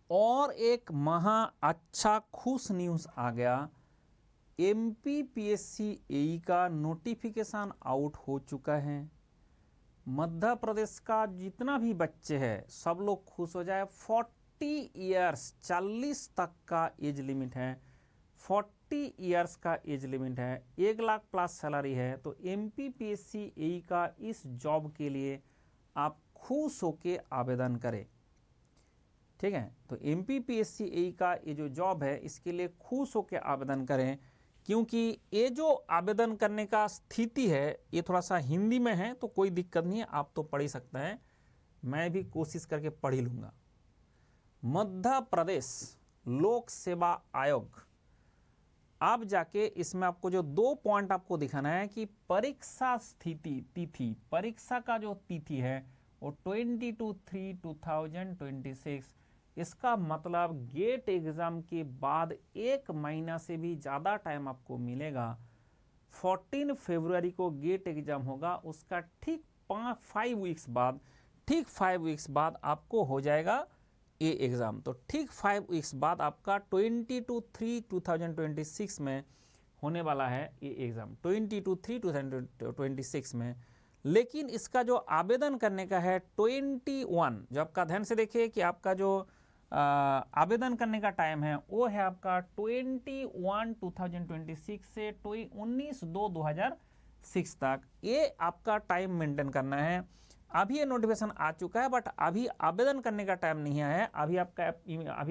और एक महा अच्छा खुश न्यूज़ आ गया। MPPSC AE का नोटिफिकेशन आउट हो चुका है। मध्य प्रदेश का जितना भी बच्चे हैं सब लोग खुश हो जाए। 40 ईयर्स 40 तक का एज लिमिट है, 40 ईयर्स का एज लिमिट है, 1 लाख प्लस सैलरी है। तो MPPSC AE का इस जॉब के लिए आप खुश होके आवेदन करें। ठीक है, तो MPPSC AE का ये जो जॉब है इसके लिए खुश होकर आवेदन करें, क्योंकि ये जो आवेदन करने का स्थिति है ये थोड़ा सा हिंदी में है तो कोई दिक्कत नहीं है, आप तो पढ़ ही सकते हैं, मैं भी कोशिश करके पढ़ ही लूँगा। मध्य प्रदेश लोक सेवा आयोग, आप जाके इसमें आपको जो 2 पॉइंट आपको दिखाना है कि परीक्षा स्थिति तिथि, परीक्षा का जो तिथि है वो 22/3/2026, इसका मतलब गेट एग्जाम के बाद 1 महीना से भी ज़्यादा टाइम आपको मिलेगा। 14 फरवरी को गेट एग्जाम होगा, उसका ठीक 5 वीक्स बाद आपको हो जाएगा ये एग्ज़ाम। तो ठीक 5 वीक्स बाद आपका 22/3/2026 में होने वाला है ये एग्ज़ाम, 22/3/2026 में। लेकिन इसका जो आवेदन करने का है 21, जो आपका ध्यान से देखिए कि आपका जो आवेदन करने का टाइम है वो है आपका 21/2/2026 से 19/2/2006 तक, ये आपका टाइम मेंटेन करना है। अभी ये नोटिफिकेशन आ चुका है बट अभी आवेदन करने का टाइम नहीं आया है, अभी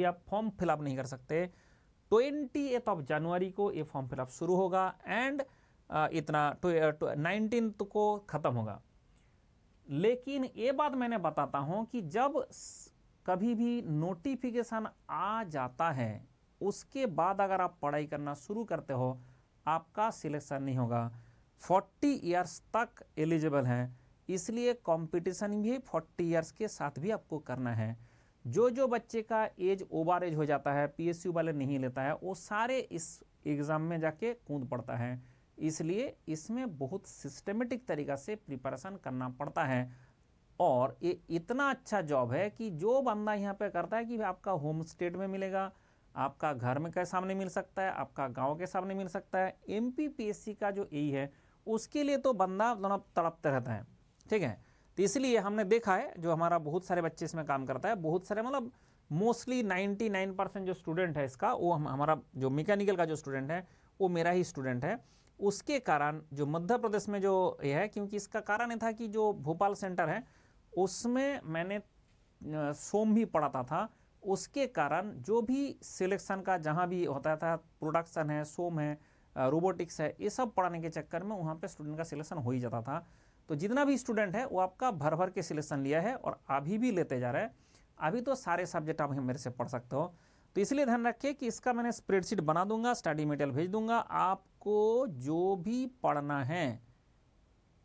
आप फॉर्म फिलअप नहीं कर सकते। 28 जनवरी को ये फॉर्म फिलअप शुरू होगा एंड इतना 19 को ख़त्म होगा। लेकिन ये बात मैंने बताता हूँ कि जब कभी भी नोटिफिकेशन आ जाता है उसके बाद अगर आप पढ़ाई करना शुरू करते हो आपका सिलेक्शन नहीं होगा। 40 ईयर्स तक एलिजिबल हैं, इसलिए कंपटीशन भी 40 ईयर्स के साथ भी आपको करना है। जो बच्चे का एज ओवर एज हो जाता है, PSU वाले नहीं लेता है, वो सारे इस एग्ज़ाम में जाके कूद पड़ता है। इसलिए इसमें बहुत सिस्टमेटिक तरीक़ा से प्रिपरेशन करना पड़ता है। और ये इतना अच्छा जॉब है कि जो बंदा यहाँ पे करता है कि आपका होम स्टेट में मिलेगा, आपका घर में के सामने मिल सकता है, आपका गांव के सामने मिल सकता है। MPPSC का जो AE है उसके लिए तो बंदा दोनों तड़पते रहता है। ठीक है, तो इसलिए हमने देखा है जो हमारा बहुत सारे बच्चे इसमें काम करता है, बहुत सारे मतलब मोस्टली 99% जो स्टूडेंट है इसका, वो हमारा जो मैकेनिकल का जो स्टूडेंट है वो मेरा ही स्टूडेंट है। उसके कारण जो मध्य प्रदेश में जो ये है, क्योंकि इसका कारण ये था कि जो भोपाल सेंटर है उसमें मैंने सोम भी पढ़ाता था, उसके कारण जो भी सिलेक्शन का जहाँ भी होता था, प्रोडक्शन है, सोम है, रोबोटिक्स है, ये सब पढ़ाने के चक्कर में वहाँ पे स्टूडेंट का सिलेक्शन हो ही जाता था। तो जितना भी स्टूडेंट है वो आपका भर भर के सिलेक्शन लिया है और अभी भी लेते जा रहे हैं। अभी तो सारे सब्जेक्ट आप मेरे से पढ़ सकते हो। तो इसलिए ध्यान रखिए कि इसका मैंने स्प्रेडशीट बना दूंगा, स्टडी मटेरियल भेज दूंगा। आपको जो भी पढ़ना है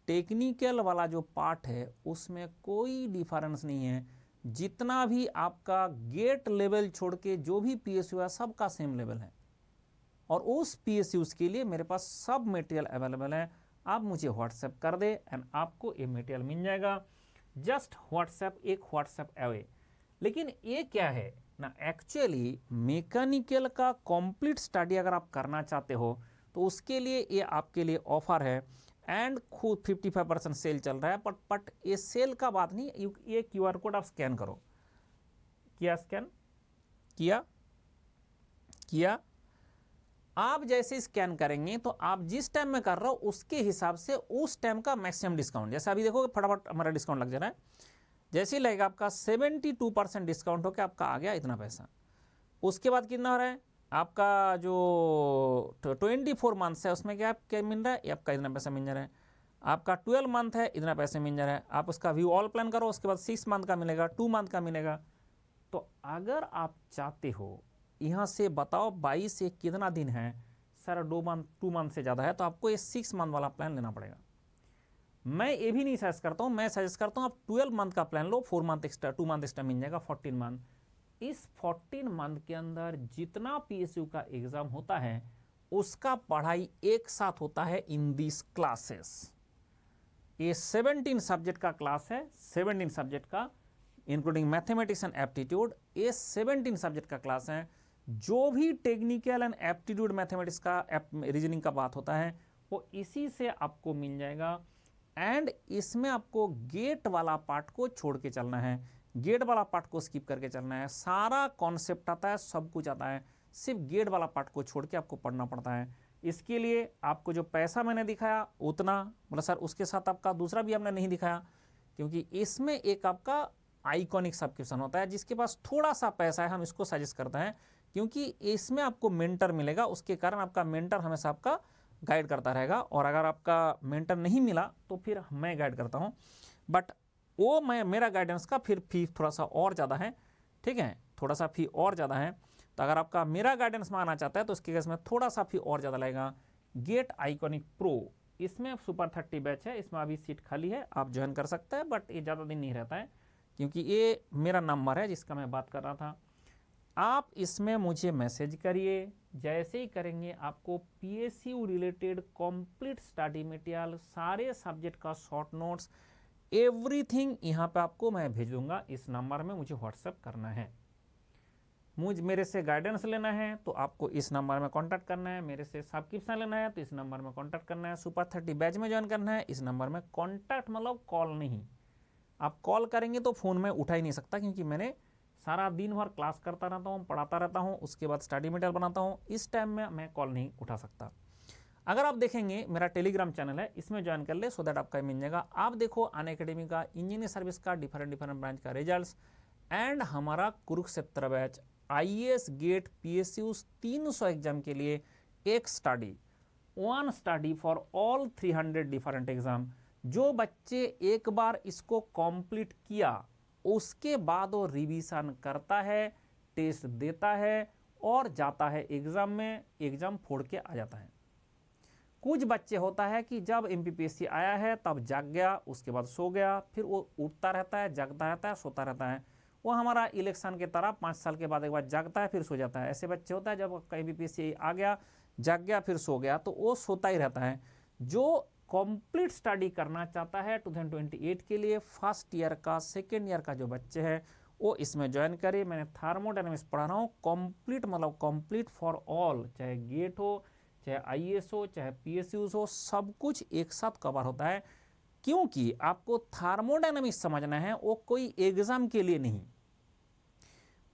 टेक्निकल वाला जो पार्ट है उसमें कोई डिफरेंस नहीं है। जितना भी आपका गेट लेवल छोड़ के जो भी PSU है सबका सेम लेवल है, और उस PSUs के लिए मेरे पास सब मटेरियल अवेलेबल है। आप मुझे व्हाट्सएप कर दे एंड आपको ये मटेरियल मिल जाएगा। जस्ट व्हाट्सएप, एक व्हाट्सएप अवे। लेकिन ये क्या है ना, एक्चुअली मैकेनिकल का कंप्लीट स्टडी अगर आप करना चाहते हो तो उसके लिए ये आपके लिए ऑफर है एंड खुद 55% सेल चल रहा है। बट ये सेल का बात नहीं, ये QR कोड आप स्कैन करो। किया स्कैन? किया आप जैसे स्कैन करेंगे तो आप जिस टाइम में कर रहे हो उसके हिसाब से उस टाइम का मैक्सिमम डिस्काउंट, जैसे अभी देखो फटाफट हमारा डिस्काउंट लग जा रहा है, जैसे ही लगेगा आपका 72% डिस्काउंट होकर आपका आ गया इतना पैसा। उसके बाद कितना हो रहा है आपका जो 24 मंथ्स है उसमें क्या मिल रहा है, आपका इतना पैसा मिल जा रहा है। आपका 12 मंथ है, इतना पैसे मिल जा रहा है। आप उसका व्यू ऑल प्लान करो, उसके बाद 6 मंथ का मिलेगा, 2 मंथ का मिलेगा। तो अगर आप चाहते हो यहाँ से बताओ 22 से कितना दिन है सर, 2 मंथ से ज़्यादा है, तो आपको ये 6 मंथ वाला प्लान लेना पड़ेगा। मैं ये भी नहीं सजेस्ट करता हूँ, मैं सजेस्ट करता हूँ आप 12 मंथ का प्लान लो, 4 मंथ एक्स्ट्रा, 2 मंथ एक्स्ट्रा मिल जाएगा, 14 मंथ। इस 14 मंथ के अंदर जितना PSU का एग्जाम होता है उसका पढ़ाई एक साथ होता है इन दिस क्लासेस। ये 17 सब्जेक्ट का क्लास है, 17 सब्जेक्ट का इंक्लूडिंग मैथमेटिक्स एंड एप्टीट्यूड। ये 17 सब्जेक्ट का क्लास है। जो भी टेक्निकल एंड एप्टीट्यूड मैथमेटिक्स का रीजनिंग का बात होता है वो इसी से आपको मिल जाएगा। एंड इसमें आपको गेट वाला पार्ट को छोड़ के चलना है, गेट वाला पार्ट को स्किप करके चलना है। सारा कॉन्सेप्ट आता है, सब कुछ आता है, सिर्फ गेट वाला पार्ट को छोड़ के आपको पढ़ना पड़ता है। इसके लिए आपको जो पैसा मैंने दिखाया उतना, मतलब सर उसके साथ आपका दूसरा भी हमने नहीं दिखाया, क्योंकि इसमें एक आपका आइकॉनिक सब्सक्रिप्शन होता है। जिसके पास थोड़ा सा पैसा है हम इसको सजेस्ट करते हैं, क्योंकि इसमें आपको मेंटर मिलेगा, उसके कारण आपका मेंटर हमेशा आपका गाइड करता रहेगा। और अगर आपका मेंटर नहीं मिला तो फिर मैं गाइड करता हूँ, बट वो मेरा गाइडेंस का फिर फी थोड़ा सा और ज़्यादा है, ठीक है, थोड़ा सा फी और ज़्यादा है। तो अगर आपका मेरा गाइडेंस में आना चाहता है तो उसके केस में थोड़ा सा फी और ज़्यादा लगेगा। गेट आइकॉनिक प्रो, इसमें सुपर 30 बैच है, इसमें अभी सीट खाली है, आप ज्वाइन कर सकते हैं, बट ये ज़्यादा दिन नहीं रहता है, क्योंकि ये मेरा नंबर है जिसका मैं बात कर रहा था। आप इसमें मुझे मैसेज करिए, जैसे ही करेंगे आपको PSU related complete study material, सारे सब्जेक्ट का शॉर्ट नोट्स, एवरीथिंग यहाँ पे आपको मैं भेज दूंगा। इस नंबर में मुझे व्हाट्सएप करना है, मेरे से गाइडेंस लेना है तो आपको इस नंबर में कांटेक्ट करना है, मेरे से सब्सक्रिप्शन लेना है तो इस नंबर में कांटेक्ट करना है, सुपर 30 बैच में ज्वाइन करना है इस नंबर में कांटेक्ट, मतलब कॉल नहीं। आप कॉल करेंगे तो फ़ोन में उठा ही नहीं सकता, क्योंकि मैंने सारा दिन भर क्लास करता रहता हूँ, पढ़ाता रहता हूँ, उसके बाद स्टडी मटेरियल बनाता हूँ, इस टाइम में मैं कॉल नहीं उठा सकता। अगर आप देखेंगे मेरा टेलीग्राम चैनल है, इसमें ज्वाइन कर ले, सो दैट आपका मिल जाएगा। आप देखो अनअकैडमी का, इंजीनियरिंग सर्विस का, डिफरेंट ब्रांच का रिजल्ट्स, एंड हमारा Kurukshetra batch IAS GATE PSU 300 exam के लिए एक study, one study for all 300 different exam. जो बच्चे एक बार इसको कंप्लीट किया उसके बाद वो रिवीजन करता है, टेस्ट देता है और जाता है एग्जाम में, एग्जाम फोड़ के आ जाता है। कुछ बच्चे होता है कि जब MPPSC आया है तब जाग गया, उसके बाद सो गया, फिर वो उठता रहता है, जागता रहता है, सोता रहता है। वो हमारा इलेक्शन के तरह 5 साल के बाद एक बार जागता है फिर सो जाता है। ऐसे बच्चे होता है जब MPPSC आ गया, जाग गया, फिर सो गया, तो वो सोता ही रहता है। जो कंप्लीट स्टडी करना चाहता है 2028 के लिए, फर्स्ट ईयर का, सेकेंड ईयर का जो बच्चे हैं वो इसमें ज्वाइन करे। मैंने थर्मोडायनामिक्स पढ़ा रहा हूँ कंप्लीट, मतलब कंप्लीट फॉर ऑल, चाहे गेट हो, चाहे IAS हो, चाहे PSU हो, सब कुछ एक साथ कवर होता है। क्योंकि आपको थर्मोडायनामिक्स समझना है, वो कोई एग्जाम के लिए नहीं।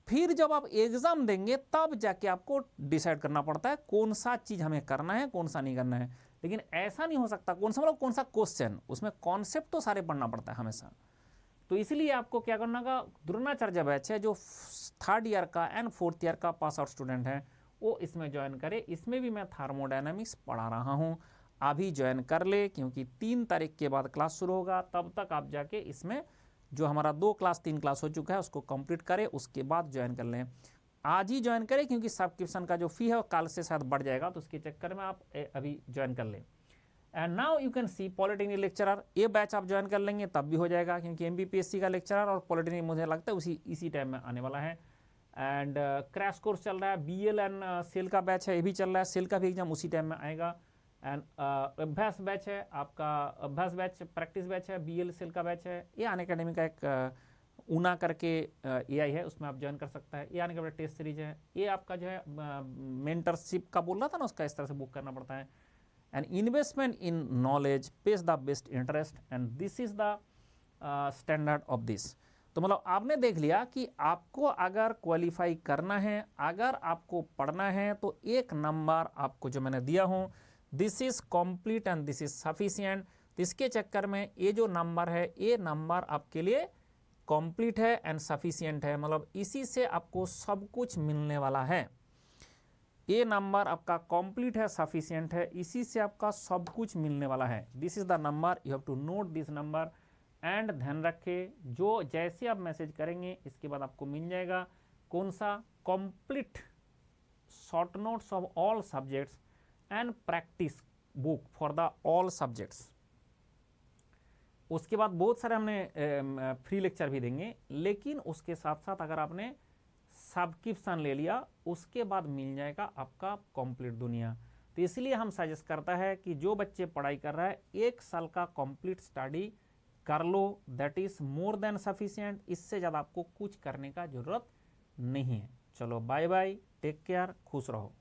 फिर जब आप एग्जाम देंगे तब जाके आपको डिसाइड करना पड़ता है कौन सा चीज हमें करना है, कौन सा नहीं करना है। लेकिन ऐसा नहीं हो सकता कौन सा, मतलब कौन सा क्वेश्चन, उसमें कॉन्सेप्ट तो सारे पढ़ना पड़ता है हमेशा। तो इसलिए आपको क्या करना होगा, द्रोणाचार्य बैच है जो 3rd ईयर का एंड 4th ईयर का पास आउट स्टूडेंट है वो इसमें ज्वाइन करे। इसमें भी मैं थर्मोडायनामिक्स पढ़ा रहा हूँ, अभी ज्वाइन कर ले, क्योंकि 3 तारीख के बाद क्लास शुरू होगा। तब तक आप जाके इसमें जो हमारा 2 क्लास 3 क्लास हो चुका है उसको कंप्लीट करें, उसके बाद ज्वाइन कर लें। आज ही ज्वाइन करें, क्योंकि सब्सक्रिप्शन का जो फी है कल से शायद बढ़ जाएगा, तो उसके चक्कर में आप अभी ज्वाइन कर लें। And now you can see polytechnic lecturer, ये बैच आप ज्वाइन कर लेंगे तब भी हो जाएगा, क्योंकि MPPSC का लेक्चरर और पॉलिटेक्निक मुझे लगता है इसी टाइम में आने वाला है। एंड क्रैश कोर्स चल रहा है, BL एंड सेल का बैच है, ये भी चल रहा है, सेल का भी एग्जाम उसी टाइम में आएगा। एंड अभ्यास बैच है आपका, अभ्यास बैच प्रैक्टिस बैच है, BL सेल का बैच है। ये अनअकैडमी का एक ऊना करके AI है, उसमें आप ज्वाइन कर सकता है। ये आने के बाद टेस्ट सीरीज है, ये आपका जो है मेंटरशिप का बोल रहा था ना, उसका इस तरह से बुक करना पड़ता है। And investment in knowledge page the best interest, and this is the standard of this. तो मतलब आपने देख लिया कि आपको अगर क्वालिफाई करना है, अगर आपको पढ़ना है, तो एक नंबर आपको जो मैंने दिया हूँ, this is complete and this is sufficient. इसके चक्कर में ये जो नंबर है, ये नंबर आपके लिए कंप्लीट है एंड सफिशिएंट है, मतलब इसी से आपको सब कुछ मिलने वाला है। ये नंबर आपका कंप्लीट है, सफिशिएंट है, इसी से आपका सब कुछ मिलने वाला है। This is the number, you have to note this number and ध्यान रखें, जो जैसे आप मैसेज करेंगे इसके बाद आपको मिल जाएगा कौन सा, complete short notes of all subjects and practice book for the all subjects. उसके बाद बहुत सारे हमने फ्री लेक्चर भी देंगे, लेकिन उसके साथ साथ अगर आपने सब्सक्रिप्शन ले लिया उसके बाद मिल जाएगा आपका कंप्लीट दुनिया। तो इसलिए हम सजेस्ट करता है कि जो बच्चे पढ़ाई कर रहा है 1 साल का कंप्लीट स्टडी कर लो, that is more than sufficient. इससे ज़्यादा आपको कुछ करने का जरूरत नहीं है। चलो बाय बाय, टेक केयर, खुश रहो।